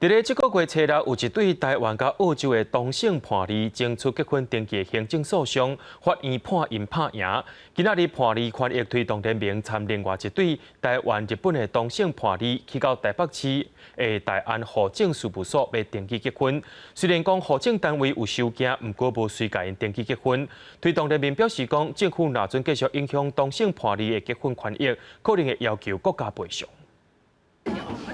伫咧这个月初六，有一对台湾甲澳洲的同性伴侣争取结婚登记的行政诉讼，法院判因拍赢。今仔日伴侣权益推动联盟参另外一对台湾、日本的同性伴侣去到台北市的大安户政事务所要登记结婚。虽然讲户政单位有收件，毋过无随甲因登记结婚。推动联盟表示讲，政府若准继续影响同性伴侣的结婚权益，可能会要求国家赔偿。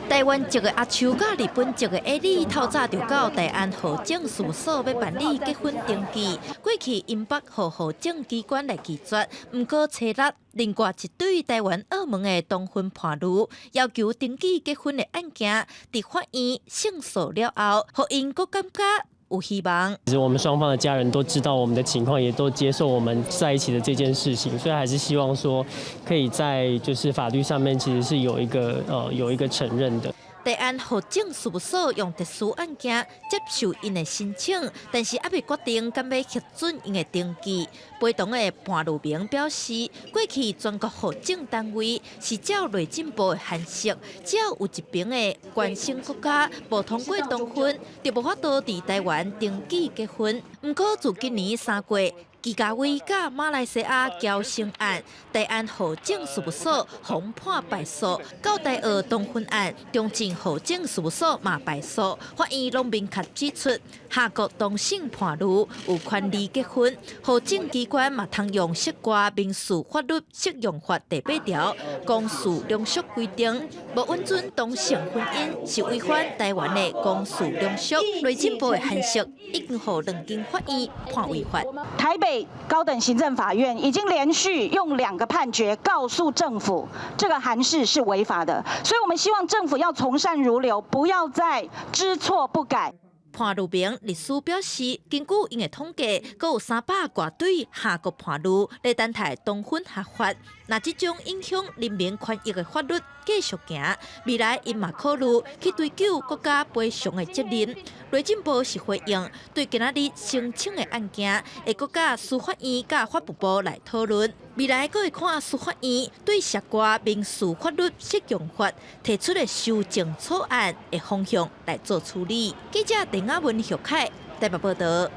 台湾籍的阿秋甲日本籍的阿里，透早就到大安户政事务所要办理结婚登记。过去因北户政机关来拒绝，不过初六，另外一对台湾澳门的同婚伴侣要求登记结婚的案件，伫法院胜诉了后，互因阁感觉 有希望。其实我们双方的家人都知道我们的情况，也都接受我们在一起的这件事情，所以还是希望说，可以在就是法律上面其实是有一个承认的。 大安户政事务所用特殊案件接受因的申请，但是还未决定敢要核准因的登记。陪同的伴侣名表示，过去全国户政单位是照内政部的函释，只要有一边的关心国家无通过同婚，就无法度伫台湾登记结婚。不过自今年3月， 基家威甲马来西亚交生案，大安户政事务所红判败诉；到台澳同婚案，中正户政事务所嘛败诉。法院拢明确指出，下国同性伴侣有权利结婚，户政机关嘛通用涉外民事法律适用法第8条公事良俗规定，无允准同性婚姻是违反台湾的公事良俗。内政部的函释已经互2间法院判违法。台北 高等行政法院已经连续用2个判决告诉政府，这个函释是违法的，所以我们希望政府要从善如流，不要再知错不改。 伴侣名律师表示，根据因的统计，阁有300多对下国伴侣来等待同婚合法。若即种影响人民权益的法律继续行，未来因嘛考虑去追究国家赔偿的责任。内政部是回应，对今仔日申请的案件，会国家司法院甲法务部来讨论。未来阁会看司法院对涉外民事法律适用法提出的修正草案的方向来做处理。记者丁雅文、许凯台北报道。